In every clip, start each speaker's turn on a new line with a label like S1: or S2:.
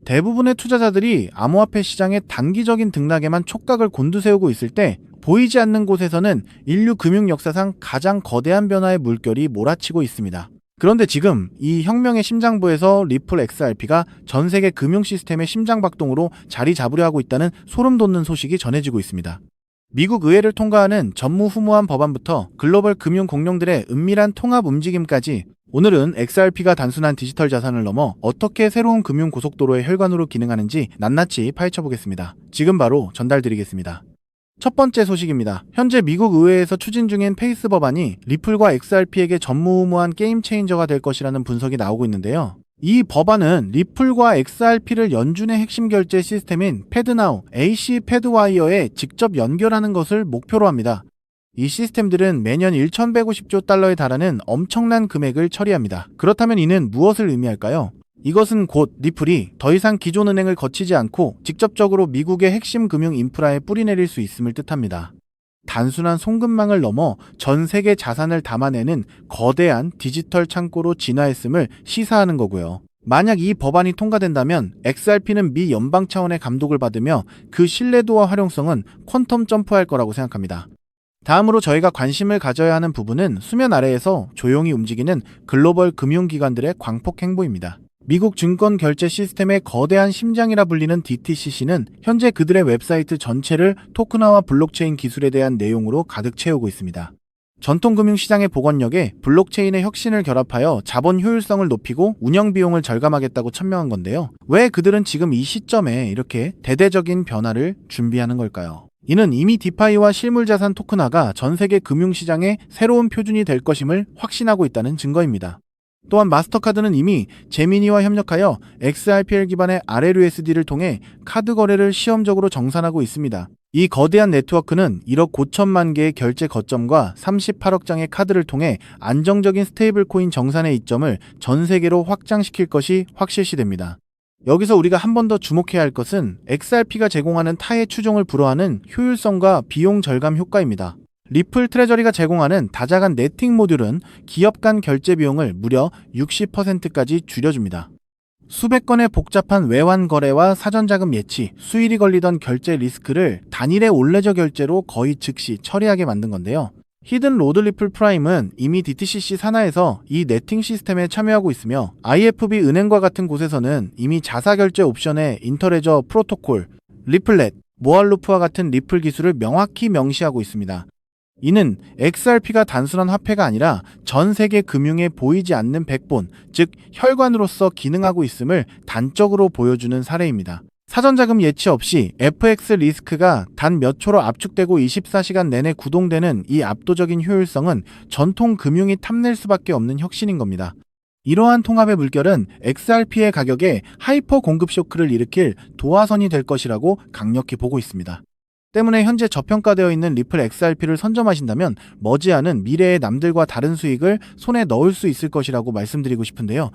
S1: 대부분의 투자자들이 암호화폐 시장의 단기적인 등락에만 촉각을 곤두세우고 있을 때 보이지 않는 곳에서는 인류 금융 역사상 가장 거대한 변화의 물결이 몰아치고 있습니다. 그런데 지금 이 혁명의 심장부에서 리플 XRP가 전 세계 금융 시스템의 심장박동으로 자리 잡으려 하고 있다는 소름 돋는 소식이 전해지고 있습니다. 미국 의회를 통과하는 전무후무한 법안부터 글로벌 금융 공룡들의 은밀한 통합 움직임까지 오늘은 XRP가 단순한 디지털 자산을 넘어 어떻게 새로운 금융 고속도로의 혈관으로 기능하는지 낱낱이 파헤쳐보겠습니다. 지금 바로 전달드리겠습니다. 첫 번째 소식입니다. 현재 미국 의회에서 추진 중인 페이스 법안이 리플과 XRP에게 전무후무한 게임 체인저가 될 것이라는 분석이 나오고 있는데요. 이 법안은 리플과 XRP를 연준의 핵심 결제 시스템인 패드나우, AC 패드와이어에 직접 연결하는 것을 목표로 합니다. 이 시스템들은 매년 1,150조 달러에 달하는 엄청난 금액을 처리합니다. 그렇다면 이는 무엇을 의미할까요? 이것은 곧 리플이 더 이상 기존 은행을 거치지 않고 직접적으로 미국의 핵심 금융 인프라에 뿌리내릴 수 있음을 뜻합니다. 단순한 송금망을 넘어 전 세계 자산을 담아내는 거대한 디지털 창고로 진화했음을 시사하는 거고요. 만약 이 법안이 통과된다면 XRP는 미 연방 차원의 감독을 받으며 그 신뢰도와 활용성은 퀀텀 점프할 거라고 생각합니다. 다음으로 저희가 관심을 가져야 하는 부분은 수면 아래에서 조용히 움직이는 글로벌 금융기관들의 광폭 행보입니다. 미국 증권 결제 시스템의 거대한 심장이라 불리는 DTCC는 현재 그들의 웹사이트 전체를 토큰화와 블록체인 기술에 대한 내용으로 가득 채우고 있습니다. 전통 금융시장의 복원력에 블록체인의 혁신을 결합하여 자본 효율성을 높이고 운영 비용을 절감하겠다고 천명한 건데요. 왜 그들은 지금 이 시점에 이렇게 대대적인 변화를 준비하는 걸까요? 이는 이미 디파이와 실물자산 토큰화가 전 세계 금융시장의 새로운 표준이 될 것임을 확신하고 있다는 증거입니다. 또한 마스터카드는 이미 제미니와 협력하여 XRPL 기반의 RLUSD를 통해 카드 거래를 시험적으로 정산하고 있습니다. 이 거대한 네트워크는 1억 5천만 개의 결제 거점과 38억 장의 카드를 통해 안정적인 스테이블 코인 정산의 이점을 전 세계로 확장시킬 것이 확실시됩니다. 여기서 우리가 한 번 더 주목해야 할 것은 XRP가 제공하는 타의 추종을 불허하는 효율성과 비용 절감 효과입니다. 리플 트레저리가 제공하는 다자간 네팅 모듈은 기업 간 결제 비용을 무려 60%까지 줄여줍니다. 수백 건의 복잡한 외환 거래와 사전자금 예치, 수일이 걸리던 결제 리스크를 단일의 올레저 결제로 거의 즉시 처리하게 만든 건데요. 히든 로드 리플 프라임은 이미 DTCC 산하에서 이 네팅 시스템에 참여하고 있으며 IFB 은행과 같은 곳에서는 이미 자사결제 옵션의 인터레저 프로토콜, 리플렛, 모알루프와 같은 리플 기술을 명확히 명시하고 있습니다. 이는 XRP가 단순한 화폐가 아니라 전 세계 금융에 보이지 않는 백본, 즉 혈관으로서 기능하고 있음을 단적으로 보여주는 사례입니다. 사전자금 예치 없이 FX 리스크가 단 몇 초로 압축되고 24시간 내내 구동되는 이 압도적인 효율성은 전통 금융이 탐낼 수밖에 없는 혁신인 겁니다. 이러한 통합의 물결은 XRP의 가격에 하이퍼 공급 쇼크를 일으킬 도화선이 될 것이라고 강력히 보고 있습니다. 때문에 현재 저평가되어 있는 리플 XRP를 선점하신다면 머지않은 미래의 남들과 다른 수익을 손에 넣을 수 있을 것이라고 말씀드리고 싶은데요.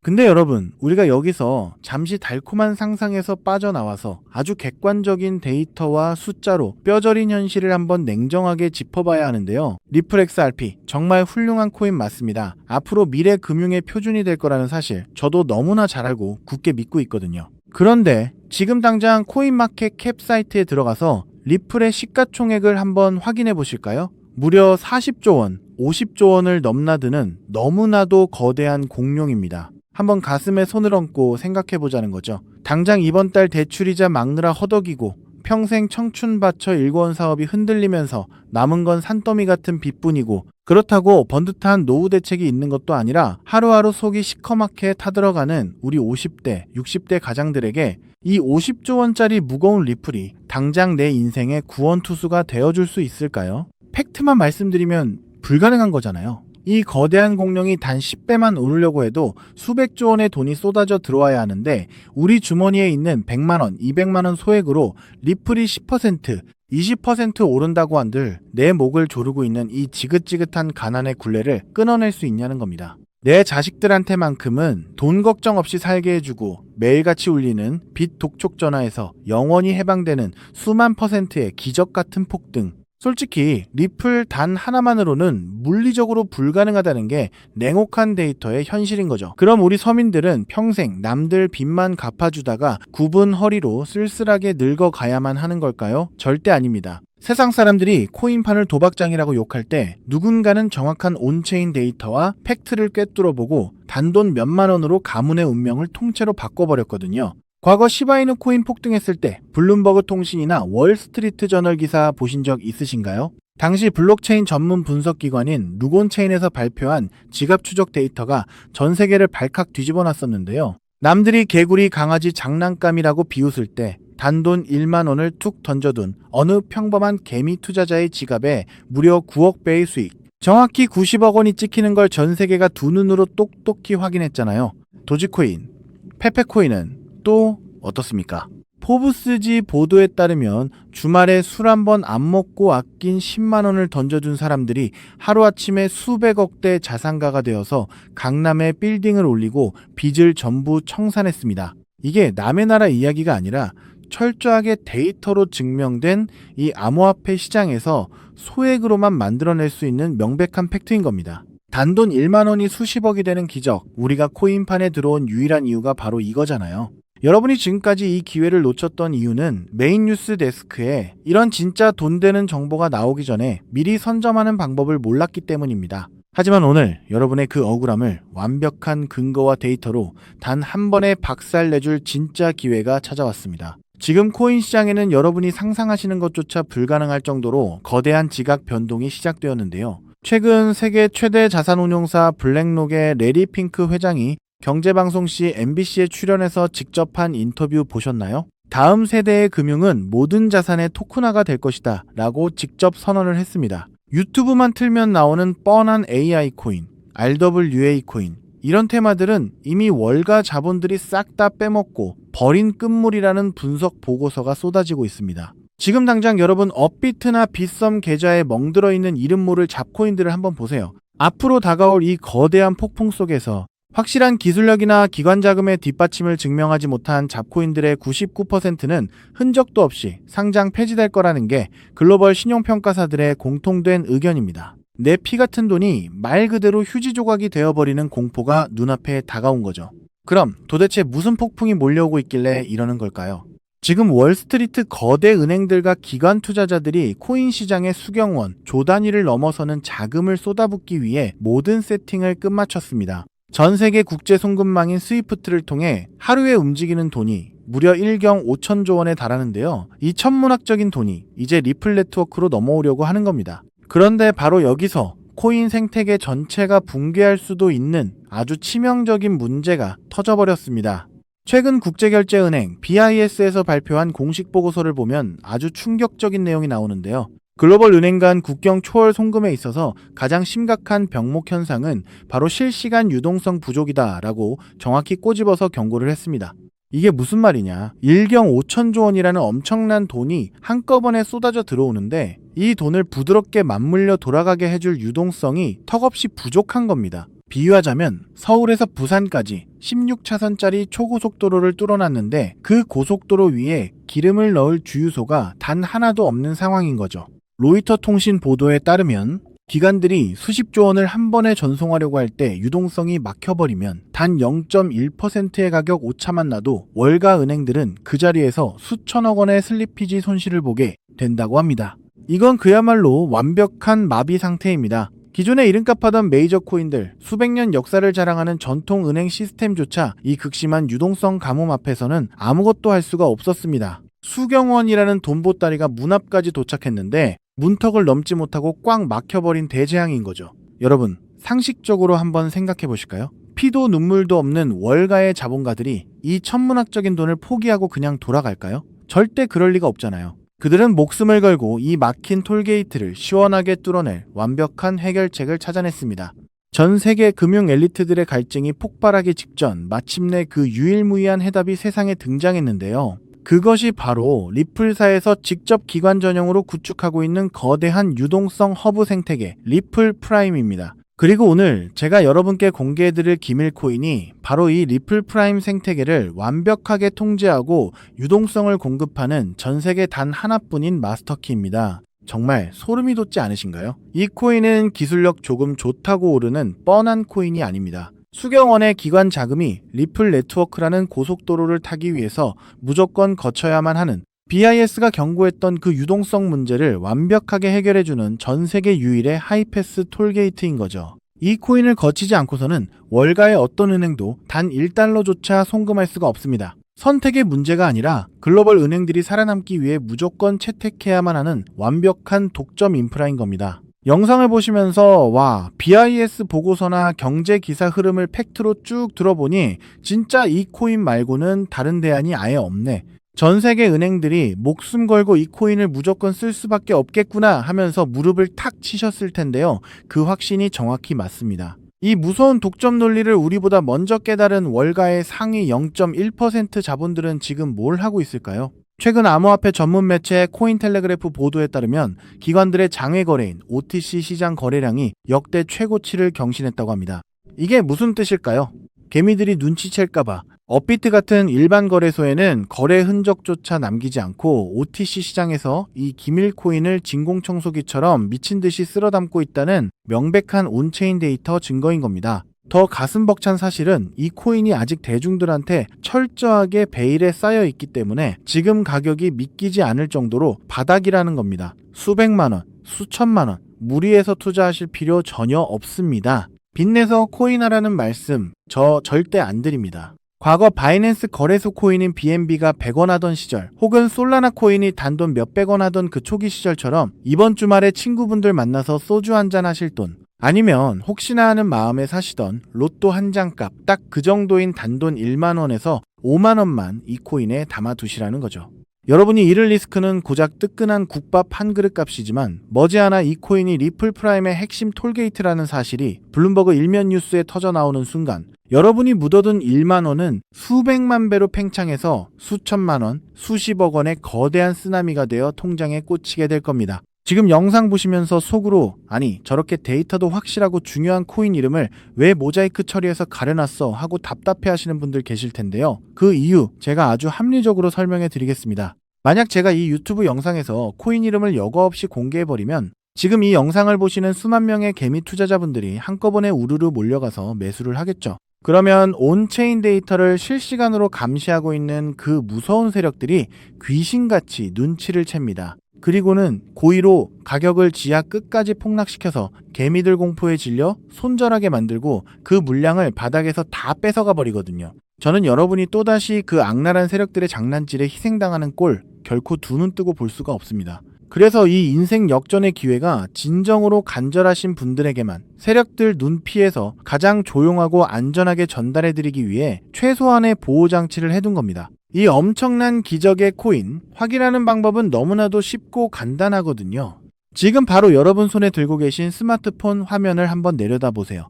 S1: 근데 여러분, 우리가 여기서 잠시 달콤한 상상에서 빠져나와서 아주 객관적인 데이터와 숫자로 뼈저린 현실을 한번 냉정하게 짚어봐야 하는데요. 리플 XRP 정말 훌륭한 코인 맞습니다. 앞으로 미래 금융의 표준이 될 거라는 사실 저도 너무나 잘 알고 굳게 믿고 있거든요. 그런데 지금 당장 코인마켓 캡 사이트에 들어가서 리플의 시가총액을 한번 확인해 보실까요? 무려 40조 원, 50조 원을 넘나드는 너무나도 거대한 공룡입니다. 한번 가슴에 손을 얹고 생각해 보자는 거죠. 당장 이번 달 대출이자 막느라 허덕이고 평생 청춘 바쳐 일궈온 사업이 흔들리면서 남은 건 산더미 같은 빚뿐이고 그렇다고 번듯한 노후 대책이 있는 것도 아니라 하루하루 속이 시커멓게 타들어가는 우리 50대, 60대 가장들에게 이 50조 원짜리 무거운 리플이 당장 내 인생의 구원투수가 되어줄 수 있을까요? 팩트만 말씀드리면 불가능한 거잖아요. 이 거대한 공룡이 단 10배만 오르려고 해도 수백조 원의 돈이 쏟아져 들어와야 하는데 우리 주머니에 있는 100만원, 200만원 소액으로 리플이 10%, 20% 오른다고 한들 내 목을 조르고 있는 이 지긋지긋한 가난의 굴레를 끊어낼 수 있냐는 겁니다. 내 자식들한테만큼은 돈 걱정 없이 살게 해주고 매일같이 울리는 빚 독촉 전화에서 영원히 해방되는 수만 %의 기적 같은 폭등, 솔직히 리플 단 하나만으로는 물리적으로 불가능하다는 게 냉혹한 데이터의 현실인 거죠. 그럼 우리 서민들은 평생 남들 빚만 갚아주다가 굽은 허리로 쓸쓸하게 늙어가야만 하는 걸까요? 절대 아닙니다. 세상 사람들이 코인판을 도박장이라고 욕할 때 누군가는 정확한 온체인 데이터와 팩트를 꿰뚫어보고 단돈 몇만 원으로 가문의 운명을 통째로 바꿔버렸거든요. 과거 시바이누 코인 폭등했을 때 블룸버그 통신이나 월스트리트 저널 기사 보신 적 있으신가요? 당시 블록체인 전문 분석 기관인 루곤체인에서 발표한 지갑 추적 데이터가 전 세계를 발칵 뒤집어 놨었는데요. 남들이 개구리 강아지 장난감이라고 비웃을 때 단돈 1만 원을 툭 던져둔 어느 평범한 개미 투자자의 지갑에 무려 9억 배의 수익, 정확히 90억 원이 찍히는 걸 전 세계가 두 눈으로 똑똑히 확인했잖아요. 도지코인, 페페코인은 또 어떻습니까? 포브스지 보도에 따르면 주말에 술 한 번 안 먹고 아낀 10만 원을 던져준 사람들이 하루아침에 수백억 대 자산가가 되어서 강남에 빌딩을 올리고 빚을 전부 청산했습니다. 이게 남의 나라 이야기가 아니라 철저하게 데이터로 증명된 이 암호화폐 시장에서 소액으로만 만들어낼 수 있는 명백한 팩트인 겁니다. 단돈 1만 원이 수십억이 되는 기적, 우리가 코인판에 들어온 유일한 이유가 바로 이거잖아요. 여러분이 지금까지 이 기회를 놓쳤던 이유는 메인 뉴스 데스크에 이런 진짜 돈 되는 정보가 나오기 전에 미리 선점하는 방법을 몰랐기 때문입니다. 하지만 오늘 여러분의 그 억울함을 완벽한 근거와 데이터로 단 한 번에 박살내줄 진짜 기회가 찾아왔습니다. 지금 코인 시장에는 여러분이 상상하시는 것조차 불가능할 정도로 거대한 지각 변동이 시작되었는데요. 최근 세계 최대 자산운용사 블랙록의 레리 핑크 회장이 경제방송 시 MBC에 출연해서 직접 한 인터뷰 보셨나요? 다음 세대의 금융은 모든 자산의 토큰화가 될 것이다 라고 직접 선언을 했습니다. 유튜브만 틀면 나오는 뻔한 AI 코인, RWA 코인, 이런 테마들은 이미 월가 자본들이 싹 다 빼먹고 버린 끝물이라는 분석 보고서가 쏟아지고 있습니다. 지금 당장 여러분 업비트나 빗썸 계좌에 멍들어 있는 이름 모를 잡코인들을 한번 보세요. 앞으로 다가올 이 거대한 폭풍 속에서 확실한 기술력이나 기관 자금의 뒷받침을 증명하지 못한 잡코인들의 99%는 흔적도 없이 상장 폐지될 거라는 게 글로벌 신용평가사들의 공통된 의견입니다. 내 피 같은 돈이 말 그대로 휴지 조각이 되어버리는 공포가 눈앞에 다가온 거죠. 그럼 도대체 무슨 폭풍이 몰려오고 있길래 이러는 걸까요? 지금 월스트리트 거대 은행들과 기관 투자자들이 코인 시장의 수경원, 조 단위를 넘어서는 자금을 쏟아붓기 위해 모든 세팅을 끝마쳤습니다. 전 세계 국제 송금망인 스위프트를 통해 하루에 움직이는 돈이 무려 1경 5천조 원에 달하는데요. 이 천문학적인 돈이 이제 리플 네트워크로 넘어오려고 하는 겁니다. 그런데 바로 여기서 코인 생태계 전체가 붕괴할 수도 있는 아주 치명적인 문제가 터져버렸습니다. 최근 국제결제은행 BIS에서 발표한 공식 보고서를 보면 아주 충격적인 내용이 나오는데요. 글로벌 은행 간 국경 초월 송금에 있어서 가장 심각한 병목 현상은 바로 실시간 유동성 부족이다라고 정확히 꼬집어서 경고를 했습니다. 이게 무슨 말이냐? 1경 5천조 원이라는 엄청난 돈이 한꺼번에 쏟아져 들어오는데 이 돈을 부드럽게 맞물려 돌아가게 해줄 유동성이 턱없이 부족한 겁니다. 비유하자면 서울에서 부산까지 16차선짜리 초고속도로를 뚫어놨는데 그 고속도로 위에 기름을 넣을 주유소가 단 하나도 없는 상황인 거죠. 로이터 통신 보도에 따르면 기관들이 수십조 원을 한 번에 전송하려고 할 때 유동성이 막혀버리면 단 0.1%의 가격 오차만 나도 월가 은행들은 그 자리에서 수천억 원의 슬리피지 손실을 보게 된다고 합니다. 이건 그야말로 완벽한 마비 상태입니다. 기존에 이름값 하던 메이저 코인들, 수백 년 역사를 자랑하는 전통 은행 시스템조차 이 극심한 유동성 가뭄 앞에서는 아무것도 할 수가 없었습니다. 수경원이라는 돈보따리가 문 앞까지 도착했는데 문턱을 넘지 못하고 꽉 막혀버린 대재앙인 거죠. 여러분, 상식적으로 한번 생각해 보실까요? 피도 눈물도 없는 월가의 자본가들이 이 천문학적인 돈을 포기하고 그냥 돌아갈까요? 절대 그럴 리가 없잖아요. 그들은 목숨을 걸고 이 막힌 톨게이트를 시원하게 뚫어낼 완벽한 해결책을 찾아냈습니다. 전 세계 금융 엘리트들의 갈증이 폭발하기 직전 마침내 그 유일무이한 해답이 세상에 등장했는데요. 그것이 바로 리플사에서 직접 기관 전용으로 구축하고 있는 거대한 유동성 허브 생태계 리플 프라임입니다. 그리고 오늘 제가 여러분께 공개해드릴 기밀코인이 바로 이 리플 프라임 생태계를 완벽하게 통제하고 유동성을 공급하는 전 세계 단 하나뿐인 마스터키입니다. 정말 소름이 돋지 않으신가요? 이 코인은 기술력 조금 좋다고 오르는 뻔한 코인이 아닙니다. 수경원의 기관 자금이 리플 네트워크라는 고속도로를 타기 위해서 무조건 거쳐야만 하는 BIS가 경고했던 그 유동성 문제를 완벽하게 해결해주는 전 세계 유일의 하이패스 톨게이트인 거죠. 이 코인을 거치지 않고서는 월가의 어떤 은행도 단 1달러조차 송금할 수가 없습니다. 선택의 문제가 아니라 글로벌 은행들이 살아남기 위해 무조건 채택해야만 하는 완벽한 독점 인프라인 겁니다. 영상을 보시면서 BIS 보고서나 경제 기사 흐름을 팩트로 쭉 들어보니 진짜 이 코인 말고는 다른 대안이 아예 없네. 전 세계 은행들이 목숨 걸고 이 코인을 무조건 쓸 수밖에 없겠구나 하면서 무릎을 탁 치셨을 텐데요. 그 확신이 정확히 맞습니다. 이 무서운 독점 논리를 우리보다 먼저 깨달은 월가의 상위 0.1% 자본들은 지금 뭘 하고 있을까요? 최근 암호화폐 전문 매체 코인텔레그래프 보도에 따르면 기관들의 장외 거래인 OTC 시장 거래량이 역대 최고치를 경신했다고 합니다. 이게 무슨 뜻일까요? 개미들이 눈치챌까봐 업비트 같은 일반 거래소에는 거래 흔적조차 남기지 않고 OTC 시장에서 이 기밀 코인을 진공청소기처럼 미친 듯이 쓸어 담고 있다는 명백한 온체인 데이터 증거인 겁니다. 더 가슴 벅찬 사실은 이 코인이 아직 대중들한테 철저하게 베일에 쌓여 있기 때문에 지금 가격이 믿기지 않을 정도로 바닥이라는 겁니다. 수백만 원, 수천만 원, 무리해서 투자하실 필요 전혀 없습니다. 빚내서 코인하라는 말씀 저 절대 안 드립니다. 과거 바이낸스 거래소 코인인 BNB가 100원 하던 시절, 혹은 솔라나 코인이 단돈 몇백 원 하던 그 초기 시절처럼 이번 주말에 친구분들 만나서 소주 한잔 하실 돈, 아니면 혹시나 하는 마음에 사시던 로또 한 장 값 딱 그 정도인 단돈 1만 원에서 5만 원만 이 코인에 담아두시라는 거죠. 여러분이 잃을 리스크는 고작 뜨끈한 국밥 한 그릇 값이지만 머지않아 이 코인이 리플 프라임의 핵심 톨게이트라는 사실이 블룸버그 일면 뉴스에 터져 나오는 순간 여러분이 묻어둔 1만 원은 수백만 배로 팽창해서 수천만 원, 수십억 원의 거대한 쓰나미가 되어 통장에 꽂히게 될 겁니다. 지금 영상 보시면서 속으로 아니 저렇게 데이터도 확실하고 중요한 코인 이름을 왜 모자이크 처리해서 가려놨어 하고 답답해 하시는 분들 계실 텐데요. 그 이유 제가 아주 합리적으로 설명해 드리겠습니다. 만약 제가 이 유튜브 영상에서 코인 이름을 여과 없이 공개해버리면 지금 이 영상을 보시는 수만 명의 개미 투자자분들이 한꺼번에 우르르 몰려가서 매수를 하겠죠. 그러면 온체인 데이터를 실시간으로 감시하고 있는 그 무서운 세력들이 귀신같이 눈치를 챕니다. 그리고는 고의로 가격을 지하 끝까지 폭락시켜서 개미들 공포에 질려 손절하게 만들고 그 물량을 바닥에서 다 뺏어가 버리거든요. 저는 여러분이 또다시 그 악랄한 세력들의 장난질에 희생당하는 꼴 결코 두 눈 뜨고 볼 수가 없습니다. 그래서 이 인생 역전의 기회가 진정으로 간절하신 분들에게만 세력들 눈 피해서 가장 조용하고 안전하게 전달해드리기 위해 최소한의 보호장치를 해둔 겁니다. 이 엄청난 기적의 코인, 확인하는 방법은 너무나도 쉽고 간단하거든요. 지금 바로 여러분 손에 들고 계신 스마트폰 화면을 한번 내려다보세요.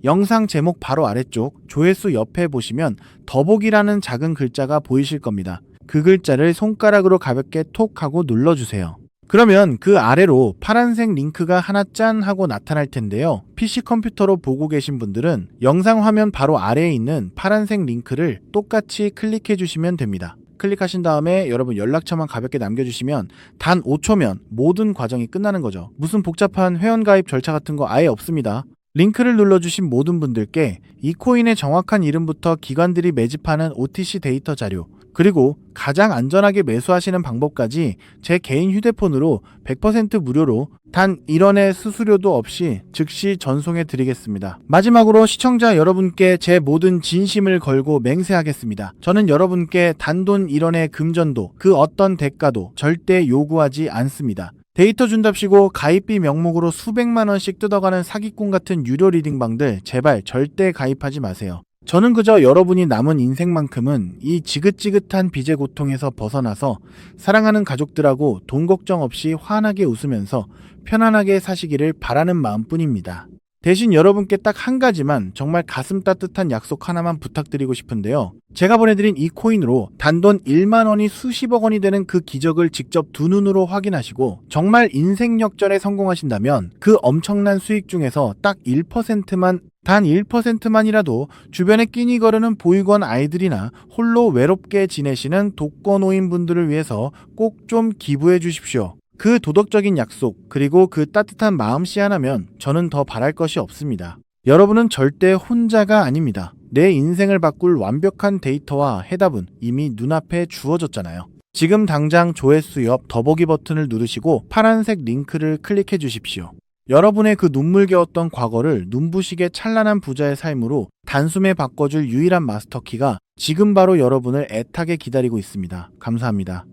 S1: 영상 제목 바로 아래쪽 조회수 옆에 보시면 더보기라는 작은 글자가 보이실 겁니다. 그 글자를 손가락으로 가볍게 톡 하고 눌러주세요. 그러면 그 아래로 파란색 링크가 하나 짠 하고 나타날 텐데요. PC 컴퓨터로 보고 계신 분들은 영상 화면 바로 아래에 있는 파란색 링크를 똑같이 클릭해 주시면 됩니다. 클릭하신 다음에 여러분 연락처만 가볍게 남겨주시면 단 5초면 모든 과정이 끝나는 거죠. 무슨 복잡한 회원가입 절차 같은 거 아예 없습니다. 링크를 눌러주신 모든 분들께 이 코인의 정확한 이름부터 기관들이 매집하는 OTC 데이터 자료, 그리고 가장 안전하게 매수하시는 방법까지 제 개인 휴대폰으로 100% 무료로 단 1원의 수수료도 없이 즉시 전송해 드리겠습니다. 마지막으로 시청자 여러분께 제 모든 진심을 걸고 맹세하겠습니다. 저는 여러분께 단돈 1원의 금전도 그 어떤 대가도 절대 요구하지 않습니다. 데이터 준답시고 가입비 명목으로 수백만 원씩 뜯어가는 사기꾼 같은 유료 리딩방들 제발 절대 가입하지 마세요. 저는 그저 여러분이 남은 인생만큼은 이 지긋지긋한 빚의 고통에서 벗어나서 사랑하는 가족들하고 돈 걱정 없이 환하게 웃으면서 편안하게 사시기를 바라는 마음뿐입니다. 대신 여러분께 딱 한 가지만 정말 가슴 따뜻한 약속 하나만 부탁드리고 싶은데요. 제가 보내드린 이 코인으로 단돈 1만 원이 수십억 원이 되는 그 기적을 직접 두 눈으로 확인하시고 정말 인생 역전에 성공하신다면 그 엄청난 수익 중에서 딱 1%만 단 1%만이라도 주변에 끼니 거르는 보육원 아이들이나 홀로 외롭게 지내시는 독거노인 분들을 위해서 꼭 좀 기부해 주십시오. 그 도덕적인 약속, 그리고 그 따뜻한 마음씨 하나면 저는 더 바랄 것이 없습니다. 여러분은 절대 혼자가 아닙니다. 내 인생을 바꿀 완벽한 데이터와 해답은 이미 눈앞에 주어졌잖아요. 지금 당장 조회수 옆 더보기 버튼을 누르시고 파란색 링크를 클릭해 주십시오. 여러분의 그 눈물겨웠던 과거를 눈부시게 찬란한 부자의 삶으로 단숨에 바꿔줄 유일한 마스터키가 지금 바로 여러분을 애타게 기다리고 있습니다. 감사합니다.